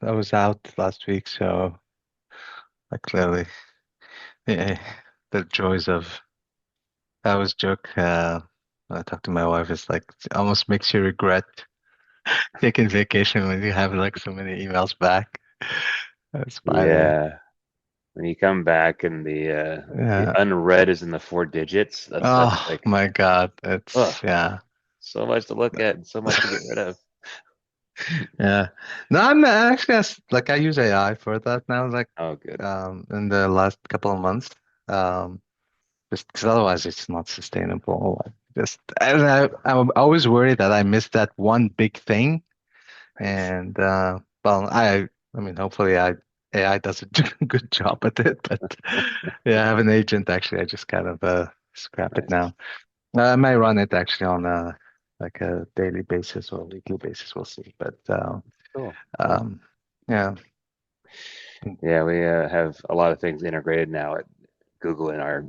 I was out last week, so clearly, yeah, the joys of I always joke when I talk to my wife, it's like it almost makes you regret taking vacation when you have like so many emails back. That's funny. Yeah. When you come back and the Yeah. unread is in the four digits, that's Oh like, my God. ugh, It's yeah. so much to look at and so much to get rid of. Yeah. No, I'm actually like I use AI for that now, like Oh, good. in the last couple of months. Um just because otherwise it's not sustainable. Like, just and I'm always worried that I missed that one big thing. Right. And well, I mean, hopefully AI does a good job at it. But yeah, I have an agent actually. I just kind of scrap it Nice. now. I may run it actually on a like a daily basis or weekly basis. We'll see. But Cool. Cool. um, yeah, Yeah, we have a lot of things integrated now at Google in our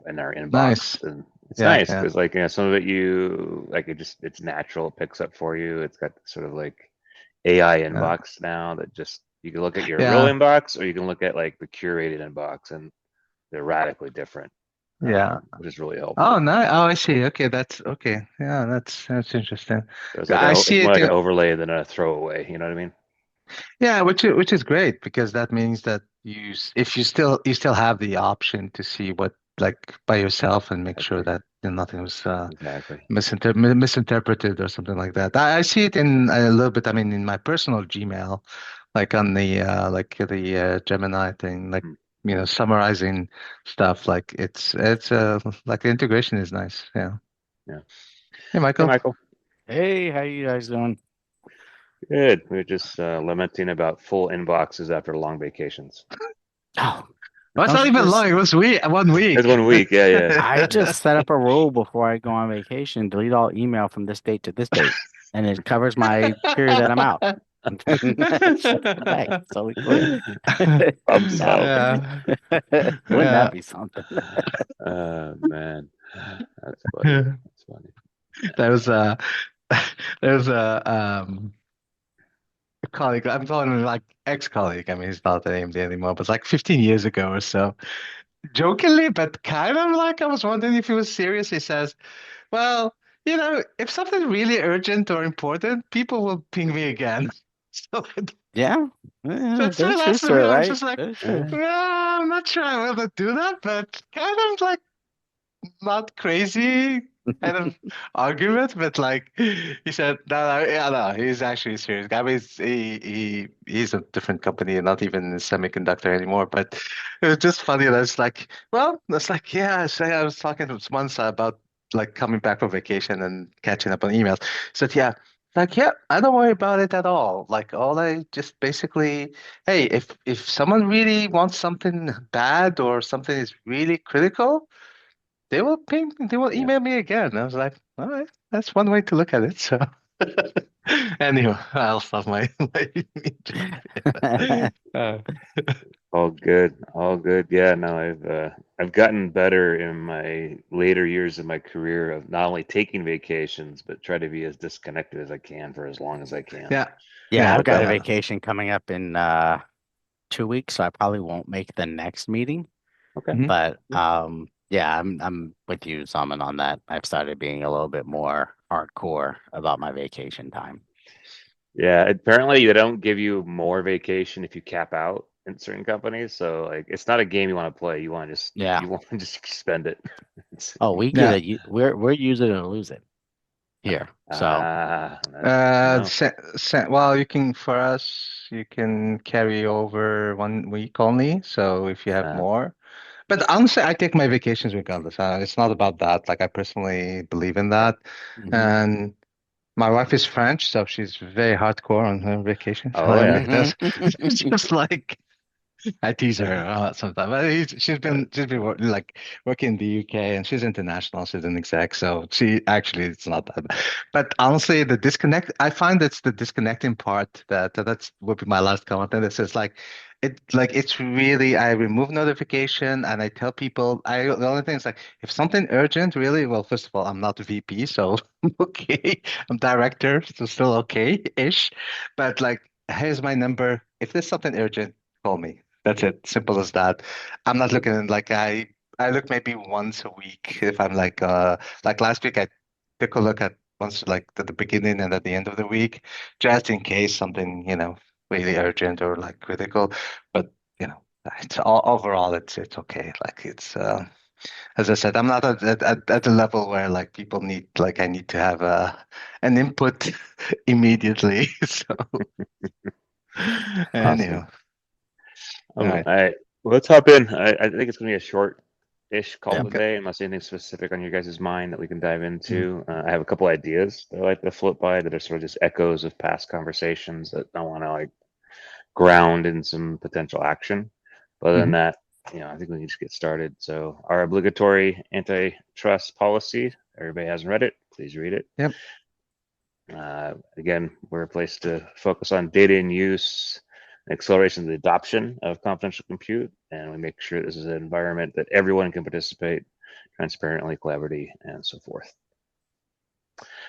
nice. inbox, and it's Yeah, nice yeah, because like some of it you like it's natural, it picks up for you. It's got sort of like AI yeah, inbox now that just you can look at your real yeah, inbox or you can look at like the curated inbox, and they're radically different, yeah. which is really helpful. Oh, nice. Oh, I see. Okay, that's okay. Yeah, that's interesting. So I it's see more it. like an overlay than a throwaway. You know what I mean? Yeah, which is great because that means that if you still have the option to see what like by yourself and make sure Exactly. that nothing was Exactly. misinterpreted or something like that. I see it in a little bit. I mean, in my personal Gmail, like on the Gemini thing, like Hmm. summarizing stuff. Like it's like the integration is nice. Yeah. Yeah. Hey, Hey, Michael. Michael. Hey, how you guys doing? Good. We are just lamenting about full inboxes after long vacations. Oh, Well, it's don't not you even just? long. It was one It's week. 1 week. Yeah, yeah. I just set up a rule before I go on vacation, delete all email from this date to this date, and it covers my period that I'm out. Send it back. It's totally clear. Problem Now, solved. Yeah. wouldn't that Yeah. be something? Man, that's funny. That's funny. There's a there's a colleague. I'm calling him like ex-colleague. I mean, he's not at AMD anymore, but it's like 15 years ago or so. Jokingly, but kind of like I was wondering if he was serious. He says, "Well, if something really urgent or important, people will ping me again." So, Yeah, so yeah, it's there's right truth after to me. it, I'm right? just like, There's truth. Uh, well, I'm not sure I will do that, but kind of like not crazy kind of argument, but like he said, no, no, yeah, no, he's actually serious. I mean, he's a different company and not even in semiconductor anymore. But it was just funny. That's like, well, that's like, yeah. So I was talking to once about like coming back from vacation and catching up on emails. He said, yeah. Like, yeah, I don't worry about it at all. Like, all I just basically, hey, if someone really wants something bad or something is really critical, they will yeah. email me again. I was like, all right, that's one way to look at it. So anyway, I'll stop my uh, All good. All good. Yeah, no, I've gotten better in my later years of my career of not only taking vacations, but try to be as disconnected as I can for as long as I can. yeah, Yeah, yeah, I've But got a that, yeah. vacation coming up in 2 weeks, so I probably won't make the next meeting. okay. Hmm. But yeah, I'm with you, Salman, on that. I've started being a little bit more hardcore about my vacation time. Yeah, apparently they don't give you more vacation if you cap out in certain companies. So like it's not a game you want to play. Yeah. You want to just spend it. It's, Oh, we get Yeah. it. We're use it or lose it here. So that's good to know. Well, you can for us, you can carry over 1 week only. So if you have Uh, more, but honestly, I take my vacations regardless. It's not about that. Like I personally believe in that, mhm. and my wife is French, so she's very hardcore on her vacation. So oh yeah. Mhm. it's just like I tease her sometimes. But like working in the UK, and she's international. She's an exec, so she actually it's not that bad. But honestly, the disconnect. I find it's the disconnecting part that's would be my last comment. And this is like it's really I remove notification and I tell people the only thing is like if something urgent, really. Well, first of all, I'm not a VP, so I'm okay. I'm director, so still okay-ish. But like. here's my number. If there's something urgent, call me. That's it. Simple as that. I'm not looking like I look maybe once a week if I'm like last week I took a look at once like at the beginning and at the end of the week, just in case something, really urgent or like critical. But it's overall it's okay. Like it's as I said, I'm not at the level where like people need like I need to have an input immediately. So Awesome. anyhow, all right. All right. Well, let's hop in. I think it's going to be a short-ish call Yeah. Okay. today, unless anything specific on your guys' mind that we can dive Mm. into. I have a couple ideas that I like to float by that are sort of just echoes of past conversations that I want to like ground in some potential action. But other than Mhm. that, I think we can just get started. So, our obligatory antitrust policy, everybody hasn't read it, please read it. Yep. Again, we're a place to focus on data in use, acceleration of the adoption of confidential compute, and we make sure this is an environment that everyone can participate transparently, collaboratively, and so forth.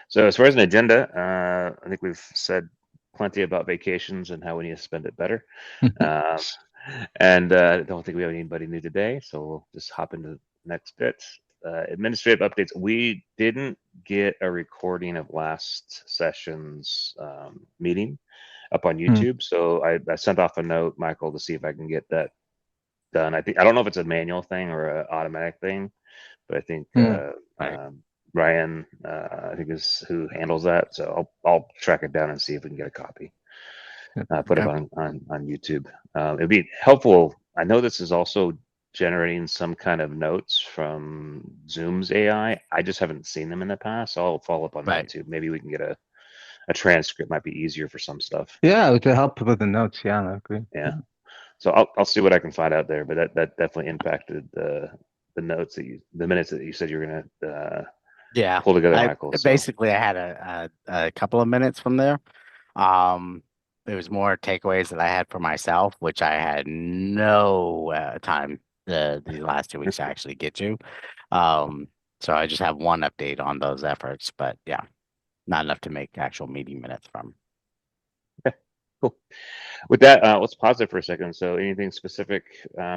So as far as an agenda, I think we've said plenty about vacations and how we need to spend it better. Uh, and I don't think we have anybody new today, so we'll just hop into the next bit. Administrative updates. We didn't get a recording of last session's meeting up on Mm. YouTube, so I sent off a note, Michael, to see if I can get that done. I don't know if it's a manual thing or an automatic thing, but I think Mm. Right. Ryan, I think is who handles that. So I'll track it down and see if we can get a copy. Yep. Put up Okay. on YouTube. It'd be helpful. I know this is also generating some kind of notes from Zoom's AI. I just haven't seen them in the past, so I'll follow up on that Right. too. Maybe we can get a transcript. Might be easier for some stuff. Yeah, to help with the notes. Yeah, I agree. Yeah. Yeah. So I'll see what I can find out there. But that definitely impacted the notes the minutes that you said you were gonna Yeah. pull together, I Michael. So basically I had a couple of minutes from there. Um, it was more takeaways that I had for myself, which I had no time these last 2 weeks to actually get to. Um, so I just have one update on those efforts, but yeah, not enough to make actual meeting minutes from. okay, cool. With that, let's pause it for a second. So, anything specific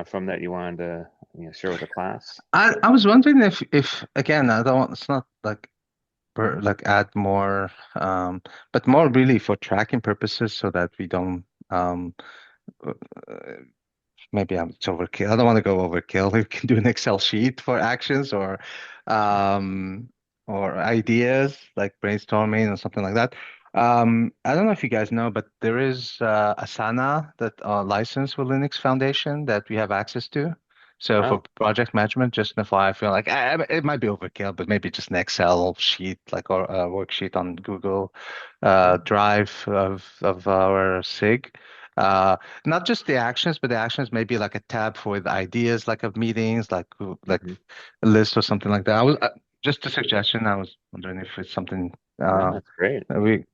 from that you wanted to share with the class? I was wondering if again I don't it's not like like add more but more really for tracking purposes so that we don't uh, maybe it's overkill. I don't want to go overkill. We can do an Excel sheet for actions um or ideas like brainstorming or something like that. I don't know if you guys know, but there is Asana that license with Linux Foundation that we have access to. So for Oh, project management, just an FYI, I feel like it might be overkill, but maybe just an Excel sheet like or a worksheet on Google yeah. Drive of our SIG. Uh, Not just the actions, but the actions may be like a tab for the ideas, like of meetings, like Hmm. a list or something like that. I was just a suggestion. I was wondering if it's something No, that's great. that we.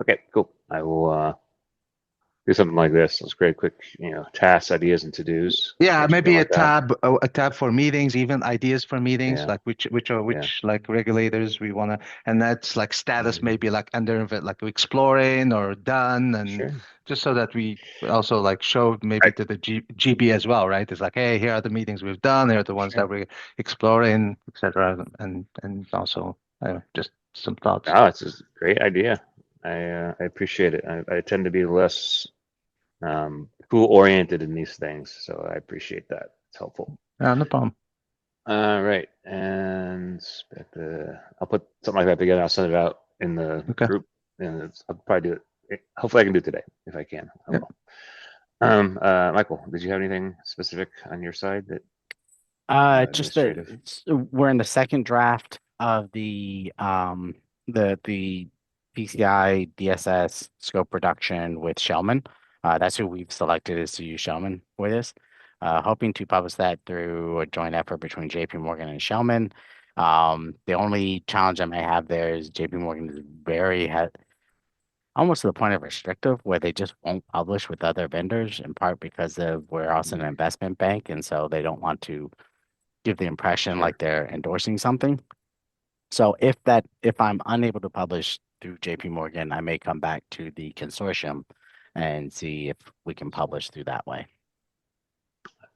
Okay, cool. I will do something like this. Let's create quick, tasks, ideas, and to-dos Yeah, or something maybe like that. a tab for meetings, even ideas for meetings, Yeah, like yeah. which like regulators we wanna, and that's like status Hmm. maybe like under like exploring or done, and Sure. just so that we also like show maybe I to the GB as well, right? It's like, hey, here are the meetings we've done, here are the ones sure. that we're exploring, etc. And also just some thoughts. Oh, it's a great idea. I appreciate it. I tend to be less tool oriented in these things, so I appreciate that. It's helpful. Yeah, no problem. All right, and I'll put something like that together. I'll send it out in the Okay. group, and I'll probably do it. Hopefully, I can do it today. If I can, I Yep. will. Michael, did you have anything specific on your side that Just administrative? we're in the second draft of the PCI DSS scope reduction with Shellman. That's who we've selected is to use Shellman for this. Hoping to publish that through a joint effort between JP Morgan and Shellman. The only challenge I may have there is JP Morgan is very almost to the point of restrictive, where they just won't publish with other vendors, in part because of we're also an Mm, investment bank, and so they don't want to give the impression sure. like they're endorsing something. So if I'm unable to publish through JP Morgan, I may come back to the consortium and see if we can publish through that way.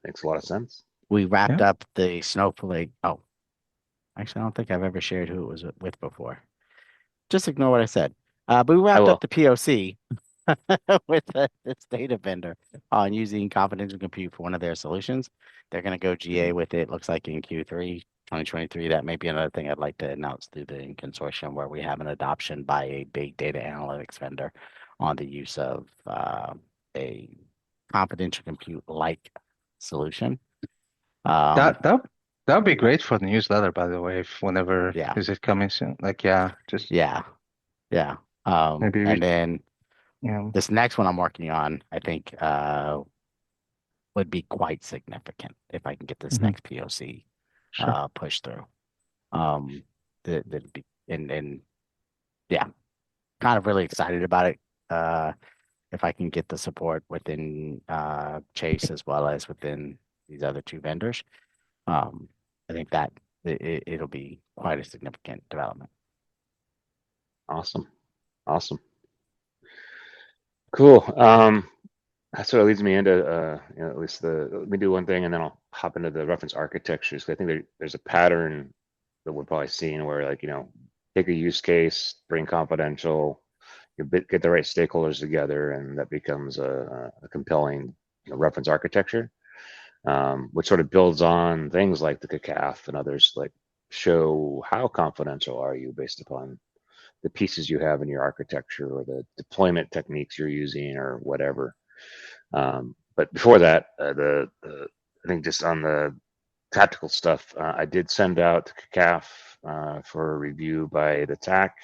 Makes a lot of sense. We wrapped Yeah. up the Snowflake. Oh, actually, I don't think I've ever shared who it was with before. Just ignore what I said. But we I wrapped up will. the POC with this data vendor on using confidential compute for one of their solutions. They're going to go GA with it. Looks like in Q3 2023. That may be another thing I'd like to announce through the consortium where we have an adoption by a big data analytics vendor on the use of a confidential compute like solution. That would be great for the newsletter, by the way, if whenever Yeah, is it coming soon? Like, yeah, just yeah, yeah. maybe And we, then yeah. this next one I'm working on, I think would be quite significant if I can get this Hmm. next POC Sure. pushed through. Um, that'd be and yeah, kind of really excited about it. If I can get the support within Chase as well as within these other two vendors, I think that it'll be quite a significant development. Awesome. Awesome. Cool. That sort of leads me into, at least let me do one thing and then I'll hop into the reference architectures. 'Cause I think there's a pattern that we're probably seeing where, like, take a use case, bring confidential, get the right stakeholders together, and that becomes a compelling, reference architecture, which sort of builds on things like the CACAF and others, like show how confidential are you based upon the pieces you have in your architecture or the deployment techniques you're using or whatever. But before that, I think just on the tactical stuff, I did send out to CACAF for a review by the TAC.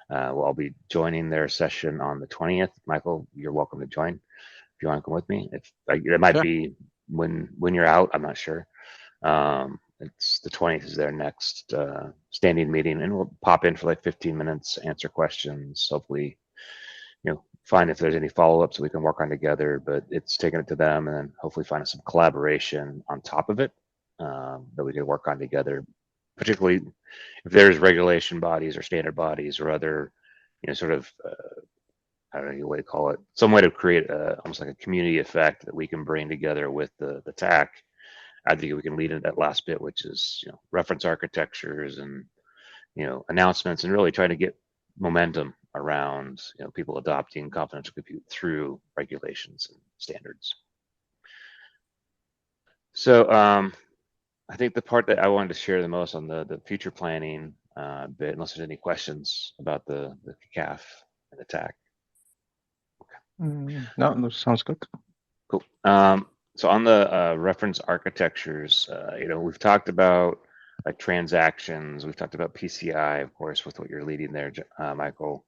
Well, I'll be joining their session on the 20th. Michael, you're welcome to join if you want to come with me. If it might Sure. be when you're out, I'm not sure. It's the 20th is their next standing meeting, and we'll pop in for like 15 minutes, answer questions, hopefully, find if there's any follow-ups that we can work on together. But it's taking it to them, and then hopefully find some collaboration on top of it that we can work on together. Particularly if there's regulation bodies or standard bodies or other, sort of I don't know what to call it, some way to create almost like a community effect that we can bring together with the TAC. I think we can lead in that last bit, which is reference architectures and announcements, and really trying to get momentum around people adopting confidential compute through regulations and standards. So I think the part that I wanted to share the most on the future planning bit, unless there's any questions about the CAF and the TAC. No, sounds good. Cool. So on the reference architectures, we've talked about like transactions. We've talked about PCI, of course, with what you're leading there, Michael.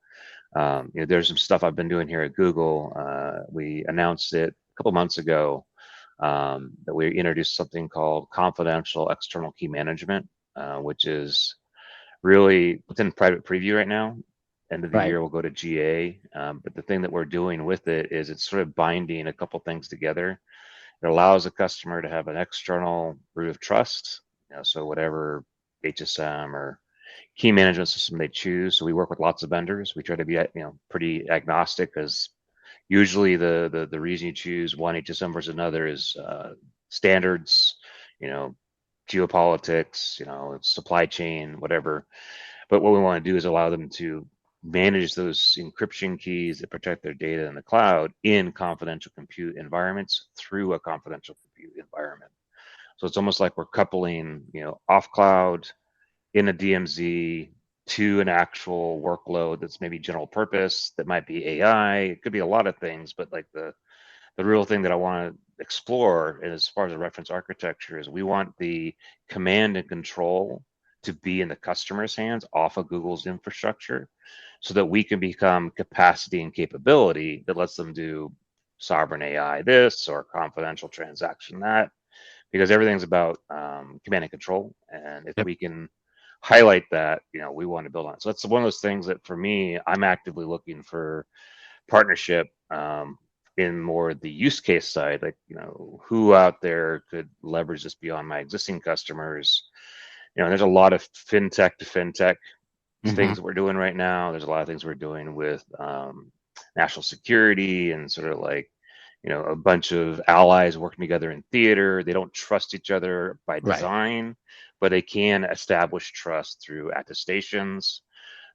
There's some stuff I've been doing here at Google. We announced it a couple months ago that we introduced something called confidential external key management, which is really within private preview right now. End of the Right. year, we'll go to GA. But the thing that we're doing with it is it's sort of binding a couple things together. It allows a customer to have an external root of trust. So whatever HSM or key management system they choose. So we work with lots of vendors. We try to be pretty agnostic, because usually the reason you choose one HSM versus another is standards, geopolitics, supply chain, whatever. But what we want to do is allow them to manage those encryption keys that protect their data in the cloud in confidential compute environments through a confidential compute environment. So it's almost like we're coupling, off cloud in a DMZ to an actual workload that's maybe general purpose, that might be AI. It could be a lot of things, but like the real thing that I want to explore as far as the reference architecture is we want the command and control to be in the customer's hands off of Google's infrastructure, so that we can become capacity and capability that lets them do sovereign AI this or confidential transaction that, because everything's about command and control. And if Yep. we can highlight that, we want to build on it. So that's one of those things that for me, I'm actively looking for partnership in more the use case side, like, who out there could leverage this beyond my existing customers. There's a lot of fintech to fintech things that we're doing right now. There's a lot of things we're doing with national security and sort of like, a bunch of allies working together in theater. They don't trust each other by Right. design, but they can establish trust through attestations.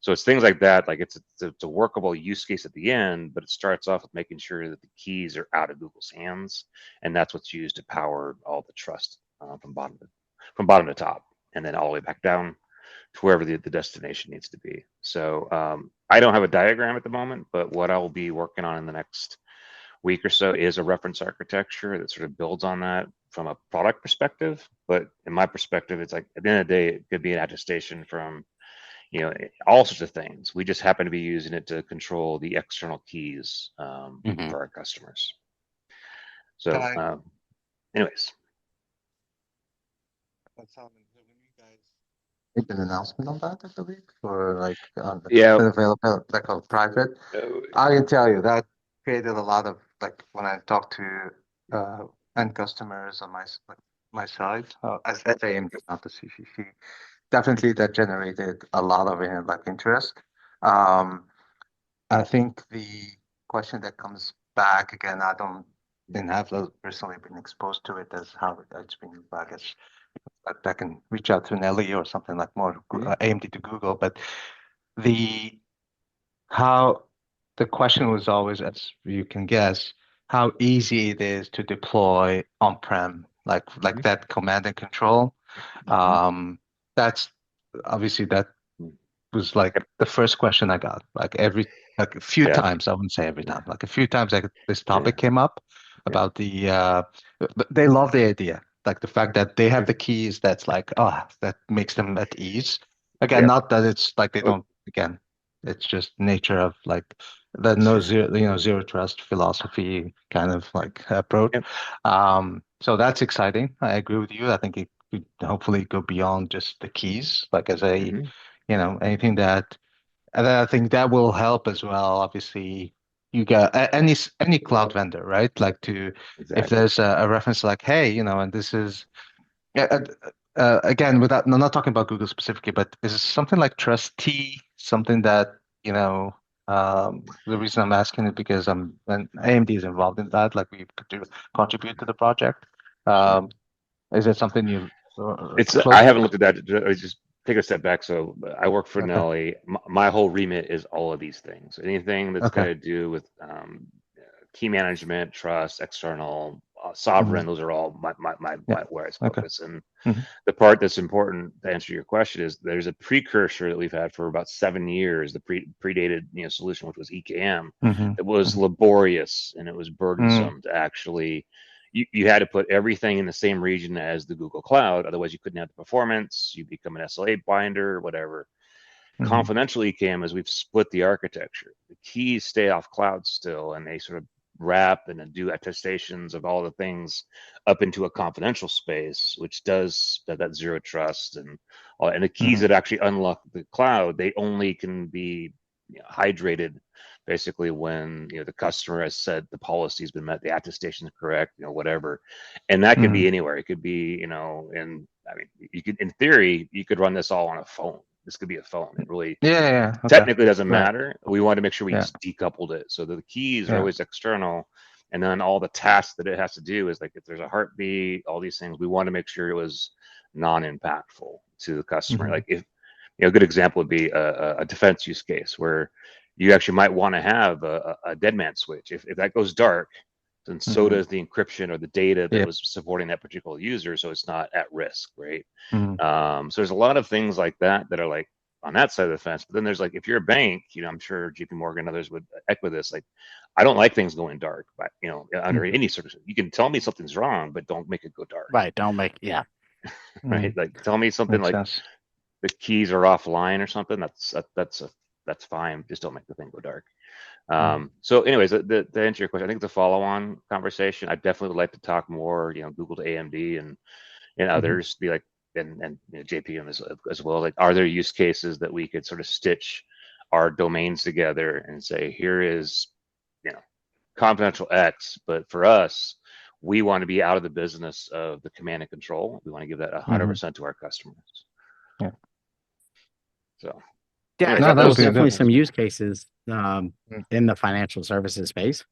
So it's things like that. Like it's a workable use case at the end, but it starts off with making sure that the keys are out of Google's hands, and that's what's used to power all the trust from bottom to top, and then all the way back down to wherever the destination needs to be. So I don't have a diagram at the moment, but what I will be working on in the next week or so is a reference architecture that sort of builds on that from a product perspective. But in my perspective, it's like at the end of the day, it could be an attestation from all sorts of things. We just happen to be using it to control the external keys for our customers. So, anyways. That's how when you guys made an announcement on that, I believe, for like on Yeah. available like on private. I can tell you that created a lot of like when I talked to end customers on my side as AMD, not the CCC. Definitely, that generated a lot of like interest. Um, I think the question that comes back again, didn't have personally been exposed to it as how it's been, I guess, I can reach out to Nelly or something like more AMD to Google, but the how the question was always, as you can guess, how easy it is to deploy on-prem, like that command and control. That's obviously that was like the first question I got. Like a few times, I wouldn't say every time, like a few times like this topic came up about but they love the idea. Like the fact that they have the keys that's like, that makes them at ease. Again, not that it's like they don't, again, it's just nature of like the zero trust philosophy kind of like approach. So that's exciting. I agree with you. I think it could hopefully go beyond just the keys, like as anything that, and then I think that will help as well. Obviously, you got any cloud vendor, right? Like if there's a reference like, hey, and this is uh, again, I'm not talking about Google specifically, but is it something like Trustee something that the reason I'm asking is because and AMD is involved in that, like we could contribute to the project. Is it something you I haven't looked at that. I just take a step back. So I work for Nelly. My whole remit is all of these things. Anything that's got to do with key management, trust, external, sovereign. Those are all my where I focus. And the part that's important to answer your question is there's a precursor that we've had for about 7 years. The predated solution, which was EKM, that was laborious and it was burdensome to actually. You had to put everything in the same region as the Google Cloud. Otherwise, you couldn't have the performance. You become an SLA binder, whatever. Confidential EKM is we've split the architecture. The keys stay off cloud still, and they sort of wrap and then do attestations of all the things up into a confidential space, which does that zero trust and the keys that actually unlock the cloud. They only can be hydrated basically when the customer has said the policy has been met, the attestation is correct, whatever, and that could be anywhere. It could be you could, in theory, you could run this all on a phone. This could be a phone. It really technically doesn't matter. We want to make sure we just decoupled it so that the keys are always external, and then all the tasks that it has to do is like if there's a heartbeat, all these things, we want to make sure it was non-impactful to the customer. Like if a good example would be a defense use case where you actually might want to have a dead man switch. If that goes dark, then so does the encryption or the data that was supporting that particular user, so it's not at risk, right? So there's a lot of things like that are like on that side of the fence. But then there's like if you're a bank, I'm sure JP Morgan and others would echo this. Like, I don't like things going dark, but under any sort of, you can tell me something's wrong, but don't make it go dark. Right. Don't make right. Like tell me something like the keys are offline or something. That's fine. Just don't make the thing go dark. So anyways, to answer your question, I think the follow-on conversation, I definitely would like to talk more, Google to AMD and others, be like, and JPM as well. Like, are there use cases that we could sort of stitch our domains together and say, here is, confidential X, but for us, we want to be out of the business of the command and control. We want to give that 100% to our customers. Yeah. So. Yeah, Anyways, No, that that there's would was be definitely that. some use cases Mm. in the financial services space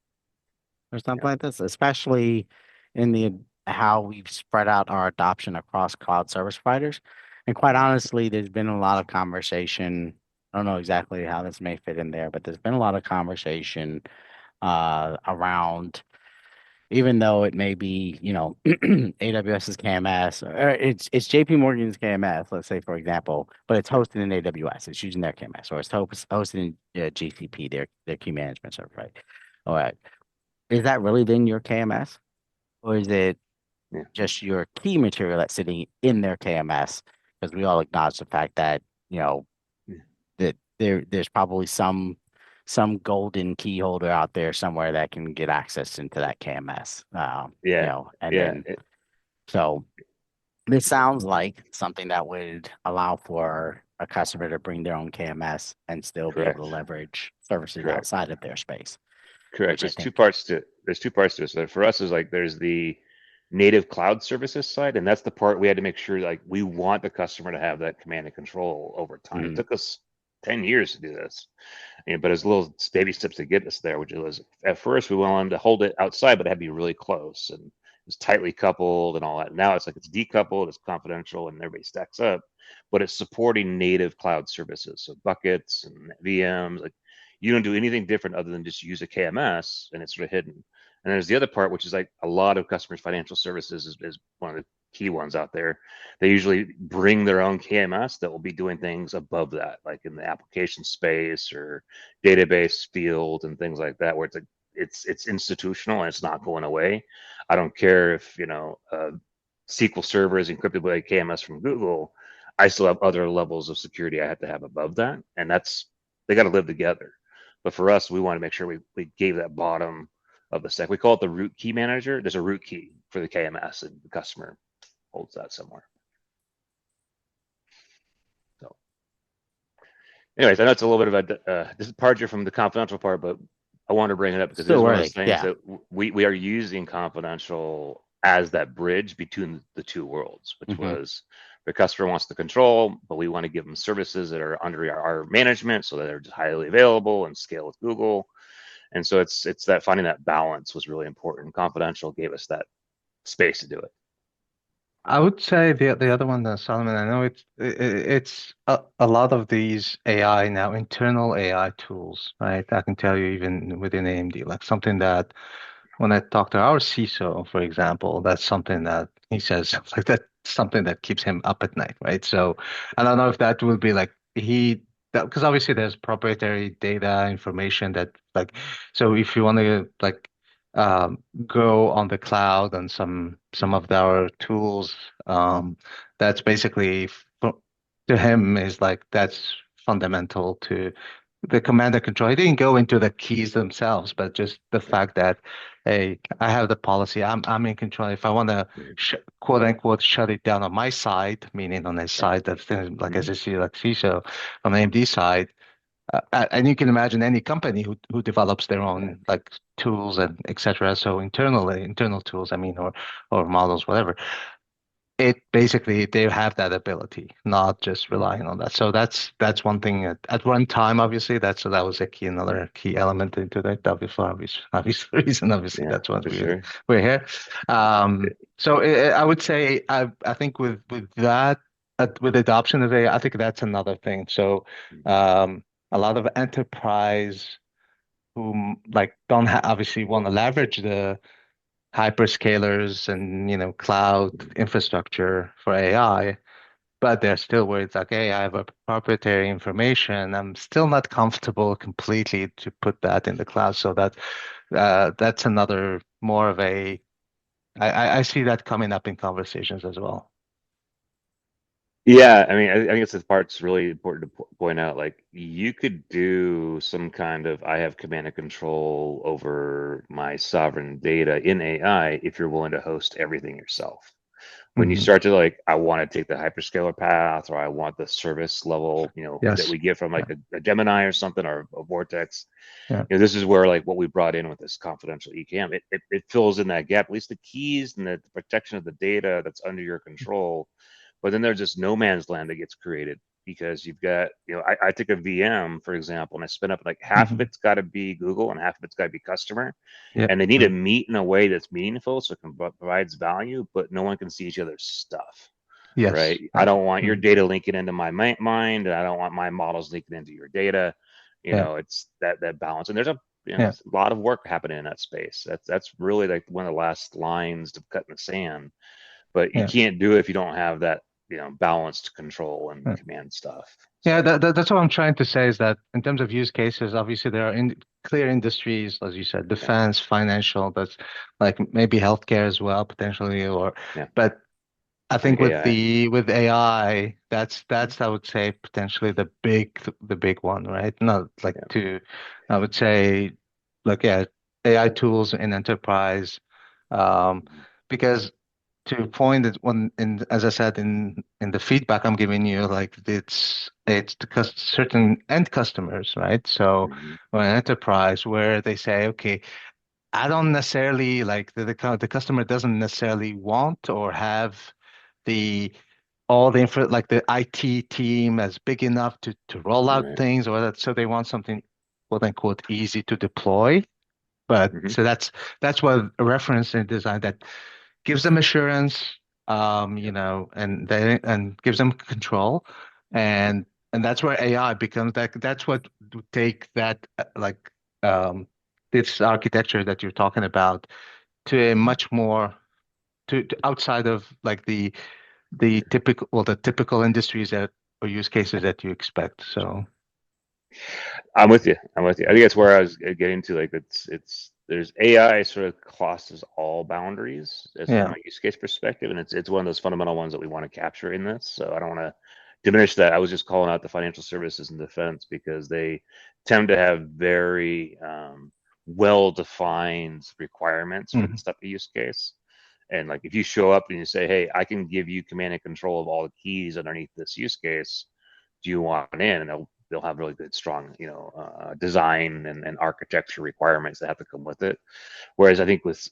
or something yeah, like this, especially in the how we've spread out our adoption across cloud service providers. And quite honestly, there's been a lot of conversation. I don't know exactly how this may fit in there, but there's been a lot of conversation around, even though it may be, AWS's KMS, or it's JP Morgan's KMS, let's say for example, but it's hosted in AWS. It's using their KMS, or it's hosted in GCP, their key management server, right? All right. Is that really then your KMS? Or is it yeah, just your key material that's sitting in their KMS? Because we all acknowledge the fact that, you know, yeah, that there's probably some golden key holder out there somewhere that can get access into that KMS. yeah, And yeah, then so this sounds like something that would allow for a customer to bring their own KMS and still be able to correct, leverage services correct. outside of their space, Correct. which I think. There's two parts to it. So for us is like there's the native cloud services side, and that's the part we had to make sure like we want the customer to have that command and control over time. It Mhm. took us 10 years to do this. But it's little baby steps to get us there, which was at first we wanted to hold it outside, but it had to be really close and it's tightly coupled and all that. Now it's like it's decoupled, it's confidential, and everybody stacks up, but it's supporting native cloud services, so buckets and VMs. Like you don't do anything different other than just use a KMS, and it's sort of hidden. And there's the other part, which is like a lot of customers' financial services is one of the key ones out there. They usually bring their own KMS that will be doing things above that, like in the application space or database field and things like that, where it's like it's institutional and it's not going away. I don't care if SQL Server is encrypted by KMS from Google. I still have other levels of security I have to have above that, and that's they got to live together. But for us, we want to make sure we gave that bottom of the stack. We call it the root key manager. There's a root key for the KMS, and the customer holds that somewhere. So anyways, I know it's a little bit of a departure from the confidential part, but I want to bring it up because it Still is one of those worthy. things Yeah. that we are using confidential as that bridge between the two worlds, which Hmm. was the customer wants the control, but we want to give them services that are under our management so that they're just highly available and scale with Google. And so it's that finding that balance was really important. Confidential gave us that space to do it. I would say the other one, Solomon. I know it's a lot of these AI now, internal AI tools, right? I can tell you even within AMD, like something that when I talk to our CISO, for example, that's something that he says like that's something that keeps him up at night, right? So I don't know if that would be like he that because obviously there's proprietary data information that like so if you want to like go on the cloud and some of our tools, that's basically to him is like that's fundamental to the command and control. He didn't go into the keys themselves, but just the fact that, hey, I have the policy. I'm in control. If I want to quote unquote shut it down on my side, meaning on his side, that's like Mm-hmm. as I see like CISO on the AMD side, and you can imagine any company who develops their own like tools and etc. So internal tools, I mean, or models, whatever it basically they have that ability, not just relying on that. So that's one thing at one time, obviously, that was a key another key element into that. Obvious reason, obviously, Yeah, that's what for sure. we're here. So I would say I think with that with adoption of AI, I think that's another thing. So a lot of enterprise who like don't obviously want to leverage the hyperscalers and cloud infrastructure for AI, but they're still where it's like, hey, I have a proprietary information. I'm still not comfortable completely to put that in the cloud. So that's another more of a I see that coming up in conversations as well. Yeah, I mean, I think it's the part's really important to point out. Like, you could do some kind of I have command and control over my sovereign data in AI if you're willing to host everything yourself. When you Hmm. start to like, I want to take the hyperscaler path, or I want the service level, that Yes. we get from like Yeah. a Gemini or something, or a Vortex. Yeah. This is where like what we brought in with this confidential EKM, it fills in that gap, at least the keys and the protection of the data that's under your control. But then there's this no man's land that gets created. because you've got, I took a VM, for example, and I spin up like half of Hmm. it's got to be Google and half of it's got to be customer. Yep. And they need to meet in a way that's meaningful so it can provides value, but no one can see each other's stuff, Yes. right? I don't want your Mm. data linking into my mind, and I don't want my models linking into your data. Yeah. It's that balance. And there's Yeah. a lot of work happening in that space. That's really like one of the last lines to cut in the sand, but you Yeah. can't do it if you don't have that, balanced control and Yeah. command stuff. Yeah, So that's what I'm trying to say is that in terms of use cases, obviously there are clear industries, as you said, yeah, defense, financial, that's like maybe healthcare as well, potentially, yeah, but I I think think AI. with AI, that's I would say potentially the big one, right? Not like Yeah, I would say, like yeah, AI tools in enterprise, um, because to a point that when in as I said in the feedback I'm giving you, like it's the certain end customers, right? So mm-hmm. or an enterprise where they say, okay, I don't necessarily like the customer doesn't necessarily want or have the all the info like the IT team as big enough to roll out Right. things or that so they want something quote unquote easy to deploy. But Mm-hmm. so that's what a reference in design that gives them assurance, Yep. and gives them control, Yep. and that's where AI becomes that's what to take that um this architecture that you're talking about to a Mm-hmm. much more to outside of like the typical industries that or use cases that you expect. So I'm with you. I'm with you. I think that's where I was getting to. Like, there's AI sort of crosses all boundaries as from yeah, a use case perspective, and it's one of those fundamental ones that we want to capture in this. So I don't want to diminish that. I was just calling out the financial services and defense because they tend to have very well-defined requirements for mhm, this type of use case. And like, if you show up and you say, "Hey, I can give you command and control of all the keys underneath this use case," do you want in? And they'll have really good, strong, design and architecture requirements that have to come with it. Whereas I think with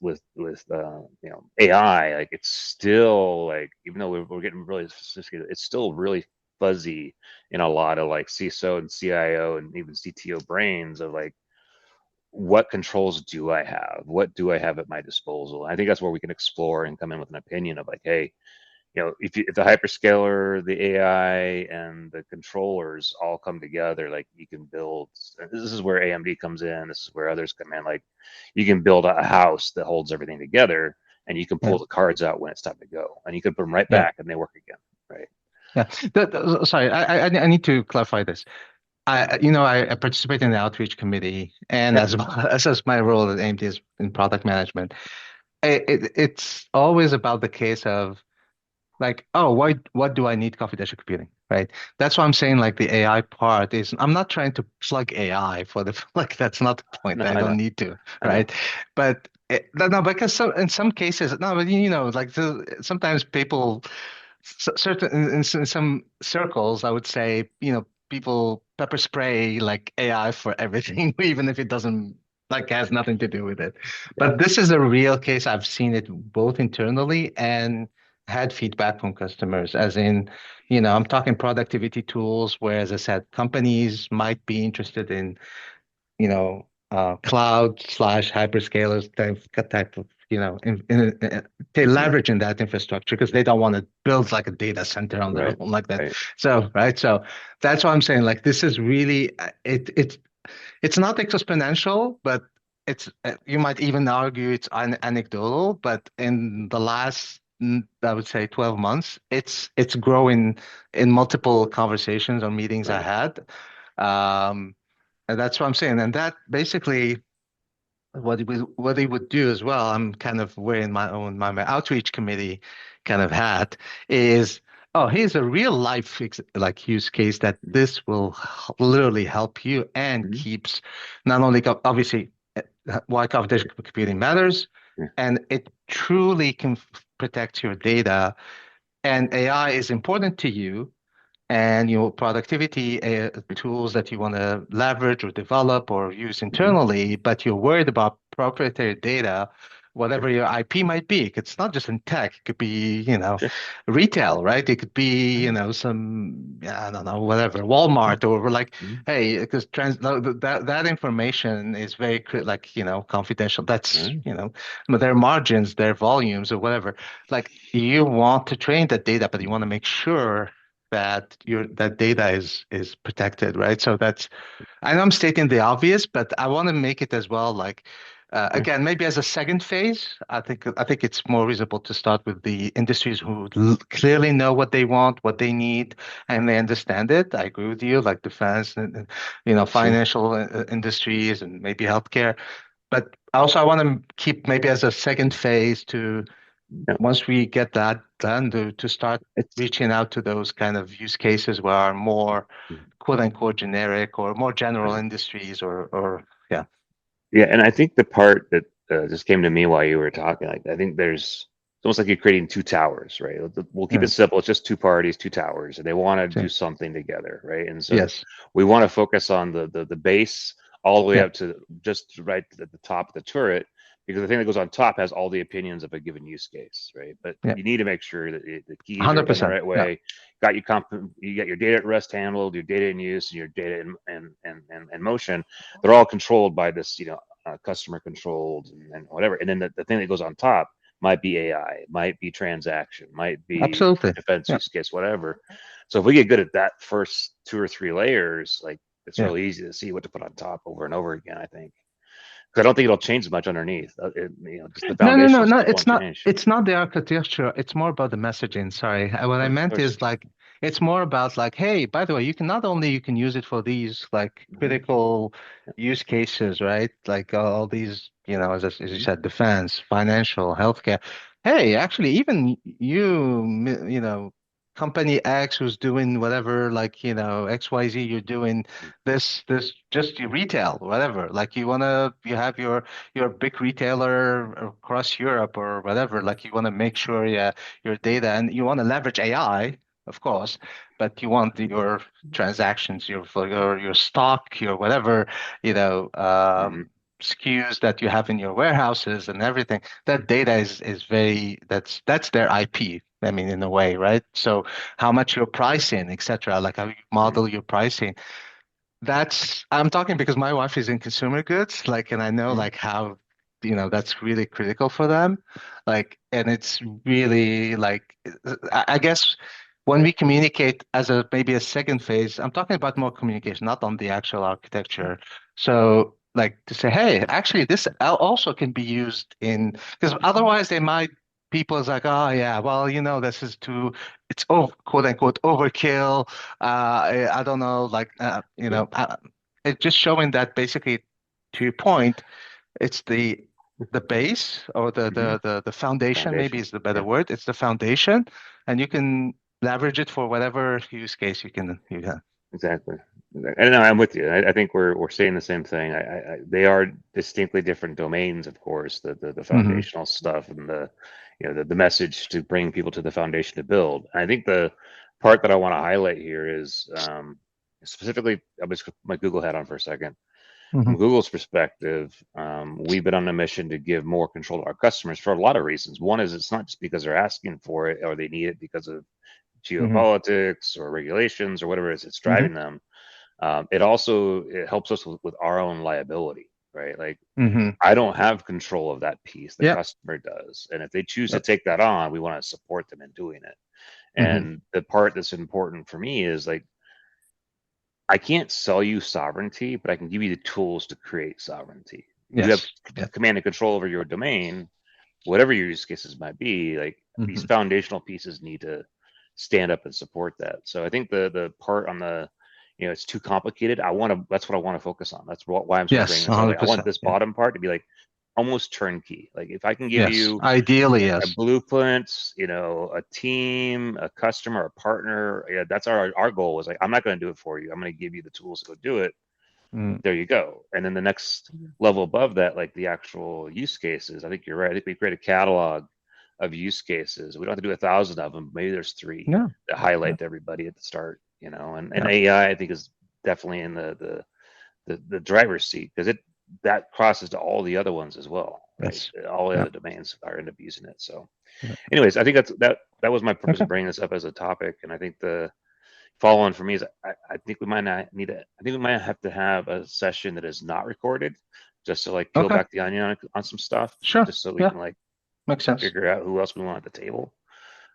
AI, like it's still like even though we're getting really sophisticated, it's still really fuzzy in a lot of like CISO and CIO and even CTO brains of like what controls do I have? What do I have at my disposal? I think that's where we can explore and come in with an opinion of like, hey, if the hyperscaler, the AI, and the controllers all come together, like you can build. This is where AMD comes in. This is where others come in. Like you can build a house that holds everything together, and you can yeah, pull the cards out when it's time to go, and you can put them right yeah, back, and they work again. Right. yeah. Sorry, I need to clarify this. I participate in the outreach committee, and Yep. as well as my role at AMD is in product management, it's always about the case of like, oh, why, what do I need confidential computing, right? That's why I'm saying like the AI part is, I'm not trying to plug AI for the, like, that's not the point. No, I I know. don't need to, I know. right? But no, because in some cases, no, but like sometimes people, certain, in some circles, I would say, people pepper spray like AI for everything, even if it doesn't, like, has nothing to do with it. Yeah. But this is a real case. I've seen it both internally and had feedback from customers, as in, I'm talking productivity tools, where, as I said, companies might be interested in, cloud slash hyperscalers type of, they Yeah. leverage in that infrastructure because they don't want to build like a data center on their Right. own like that. Right. So, right. So that's why I'm saying like this is really it's not exponential, but it's you might even argue it's anecdotal, but in the last I would say 12 months, it's growing in multiple conversations or meetings I Right. had. Um, and that's what I'm saying. And that basically what he would do as well, I'm kind of wearing my outreach committee kind of hat, is oh, here's a real life like use case that this will literally help you and Mm-hmm. keeps not only obviously why confidential computing matters, Yeah. and it truly can protect your data. And AI is important to you, and your productivity tools that you want to leverage or develop or use Mm-hmm. internally, but you're worried about proprietary data. whatever Sure. your IP might be. It's not just in tech. It could be, Sure. retail, right? It could be, Right. some, yeah, I don't know, whatever, Walmart, or like, Mhm. hey, because that information is very like, confidential. That's, Right. but their margins, their volumes, or whatever. Like, you want to train that data, but you want to make sure that that data is protected, right? So that's, I know I'm stating the obvious, but I want to make it as well. Like, Yeah. again, maybe as a second phase, I think it's more reasonable to start with the industries who clearly know what they want, what they need, and they understand it. I agree with you, like defense and, Sure. financial industries and maybe healthcare. But also, I want to keep maybe as a second phase to, Yeah. once we get that done, to start It's reaching out to those kind of use cases where are more quote unquote generic or more general right. industries, or yeah. Yeah, and I think the part that just came to me while you were talking, like I think there's it's almost like you're creating two towers, right? We'll keep Yeah. it simple. It's just two parties, two towers, and they want to do Sure. something together, right? And so Yes. we want to focus on the base all the way Yeah. up to just right at the top of the turret, because the thing that goes on top has all the opinions of a given use case, right? But Yeah. you need to make sure that the keys are done the 100%. right Yeah. way. You got your data at rest handled, your data in use, and your data in motion. They're all controlled by this, customer controlled and whatever. And then the thing that goes on top might be AI, might be transaction, might be Absolutely. defense Yeah. use case, whatever. So if we get good at that first two or three layers, like it's Yeah. really easy to see what to put on top over and over again, I think. Because I don't think it'll change much underneath. Just the No, no, no, foundational no. stuff It's won't not. change. It's not the architecture. It's more about the messaging. Sorry. What I Of meant course. is like, it's more about like, hey, by the way, you can not only you can use it for these like Mhm. critical use cases, right? Like all these, as you Mhm. said, defense, financial, healthcare. Hey, actually, even company X who's doing whatever, like, XYZ, you're doing this just your retail, whatever. Like you have your big retailer across Europe or whatever, like you want to make sure, yeah, your data, and you want to leverage AI, of course, but you want Mhm. your transactions, your stock, your whatever, Mhm. SKUs that you have in your warehouses and everything. That data is very, that's their IP. I mean, in a way, right? So how much you're pricing, etc., like how you Mhm. model your pricing, I'm talking because my wife is in consumer goods, like, and I know Mhm. like how, that's really critical for them. Like, and it's really like, I guess when we communicate as a maybe a second phase, I'm talking about more communication, not on the actual architecture. So like to say, hey, actually this also can be used in, because otherwise they might, people is like, oh yeah, well, this is too, it's over, quote unquote overkill. I don't know, like, Yeah. it's just showing that basically, to your point, it's the base, or the Mhm. the the the The foundation, maybe foundation. is the better Yeah. word. It's the foundation, and you can leverage it for whatever use case you can. Exactly. And no, I'm with you. I think we're saying the same thing. They are distinctly different domains, of course. The Hmm. foundational stuff and the message to bring people to the foundation to build. And I think the part that I want to highlight here is specifically. I'll just put my Google hat on for a second. Hmm. From Google's perspective, we've been on a mission to give more control to our customers for a lot of reasons. One is it's not just because they're asking for it or they need it because of Hmm. geopolitics or regulations or whatever it is it's Hmm. driving them. It helps us with our own liability, right? Like Hmm. I don't have control of that piece, the Yeah. customer does, and if they choose to Yep. take that on, we want to support them in doing it. Hmm. And the part that's important for me is like I can't sell you sovereignty, but I can give you the tools to create sovereignty. You have Yes. Yeah. command and control over your domain, whatever your use cases might be. Like these Hmm. foundational pieces need to stand up and support that. So I think the part on it's too complicated. That's what I want to focus on. Why I'm sort of bringing Yes. this up. Like I want 100%. this Yeah. bottom part to be like almost turnkey. Like if I can give Yes. you Ideally, a yes. blueprint, a team, a customer, a partner, yeah, that's our goal is like, I'm not going to do it for you. I'm going to give you the tools to go do it. Mm. There you go. And then the next level above that, like the actual use cases, I think you're right. I think we create a catalog of use cases. We don't have to do 1,000 of them. Maybe there's three Yeah. that Yeah. highlight to everybody at the start, and Yeah. AI, I think is definitely in the driver's seat because that crosses to all the other ones as well. right? Yes. All the Yeah. other domains are end up using it. So, Yeah. anyways, I think that was my purpose Okay. of bringing this up as a topic, and I think the follow on for me is I think we might not need it. I think we might have to have a session that is not recorded, just to like peel Okay. back the onion on some stuff, Sure. just so we Yeah. can like Makes sense. figure out who else we want at the table.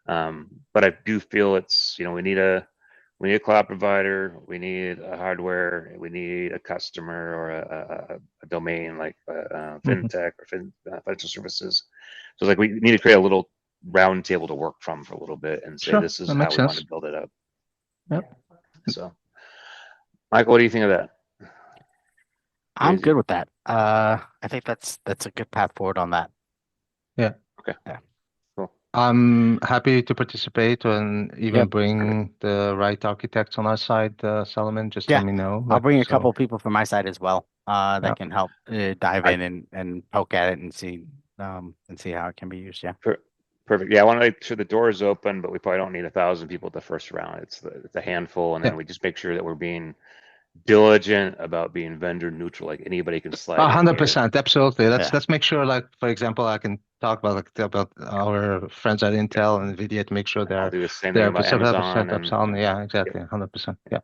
But I do feel it's, we need a cloud provider, we need a hardware, we need a customer or a domain like Hmm. fintech or financial services. So it's like we need to create a little round table to work from for a little bit and say Sure. this is That how makes we want sense. to build it up. Yep. So, Michael, what do you think of that? I'm Crazy. good with that. I think that's a good path forward on that. Yeah. Okay, Yeah. cool. I'm happy to participate and even Yep. Perfect. bring the right architects on our side, Solomon. Just let Yeah. me know. I'll Like, bring a couple so, of people from my side as well, yeah. that can help dive I in and poke at it and see how it can be used. Yeah. per, perfect. Yeah, I want to make sure the door is open, but we probably don't need 1,000 people at the first round. It's a handful, and Yeah. then we just make sure that we're being diligent about being vendor neutral. Like anybody can slide in here. 100%. Absolutely. Let's Yeah. let's make sure, like, for example, I can talk about about our friends at Yep. Intel and NVIDIA to make sure And I'll they're do the same thing they're about set Amazon up and sound. Yeah, yep. exactly. 100%. Yeah.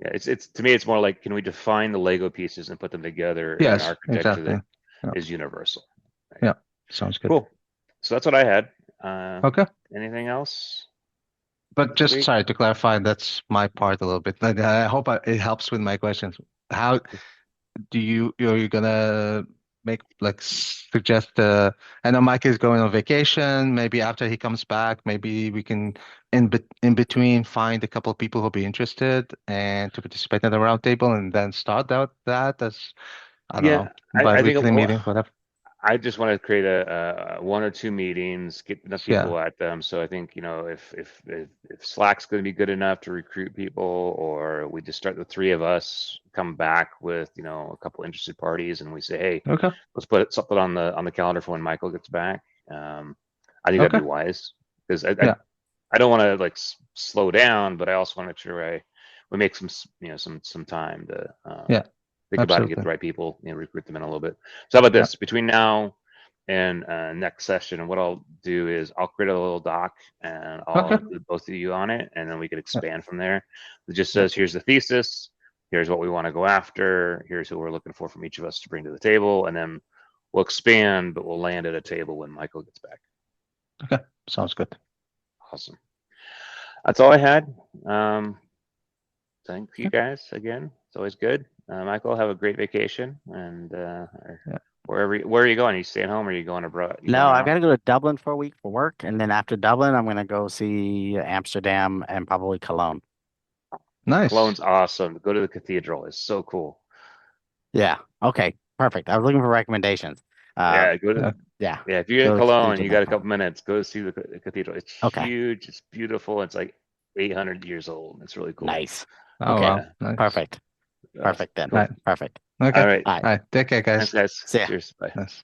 Yeah. Yeah, it's to me it's more like can we define the Lego pieces and put them together in an Yes, architecture exactly. that Yeah. is universal. Right? Yeah. Sounds good. Cool. So that's what I had. Uh, Okay. anything else But this just week? sorry to clarify, that's my part a little bit. Like, I hope it helps with my questions. How do you're gonna make like suggest I know Mike is going on vacation. Maybe after he comes back, maybe we can in between find a couple of people who'll be interested and to participate in the roundtable and then start out that as I don't Yeah, know, I think bi-weekly meeting, whatever. I just want to create a one or two meetings, get enough Yeah. people at them. So I think, if Slack's going to be good enough to recruit people, or we just start the three of us, come back with, a couple interested parties, and we say, hey, Okay. let's put something on the calendar for when Michael gets back. I think that'd be Okay. wise because Yeah. I don't want to like slow down, but I also want to make sure we make some time to Yeah. think about it, get Absolutely. the right people, recruit them in a little bit. So how about Yeah. this? Between now and next session, and what I'll do is I'll create a little doc and I'll Okay. include both of you on it, and then we can Yeah. expand from there. It just Yeah. says here's the thesis, here's what we want to go after, here's who we're looking for from each of us to bring to the table, and then we'll expand, but we'll land at a table when Michael gets back. Okay. Sounds good. Awesome. That's all I had. Thank you Yeah. guys again. It's always good. Michael, have a great vacation, and Yeah. where are you going? Are you staying home or are you going abroad? You No, going I've out? got to go to Dublin for a week for work, and then after Dublin, I'm gonna go see Amsterdam and probably Cologne. Nice. Cologne's awesome. Go to the cathedral. It's so cool. Yeah. Okay. Perfect. I was looking for recommendations. Uh, Yeah, go to Yeah. yeah. yeah. If you're in Go to the Cologne, cathedral you got a next couple time. minutes. Go see the cathedral. It's Okay. huge. It's beautiful. It's like 800 years old. It's really cool. Nice. Oh Okay. wow. Yeah. Nice. Perfect. Awesome. Perfect then. All Cool. right. Perfect. Okay. All right. All right. All right. Take care, Thanks, guys. guys. See ya. Cheers. Bye. Nice.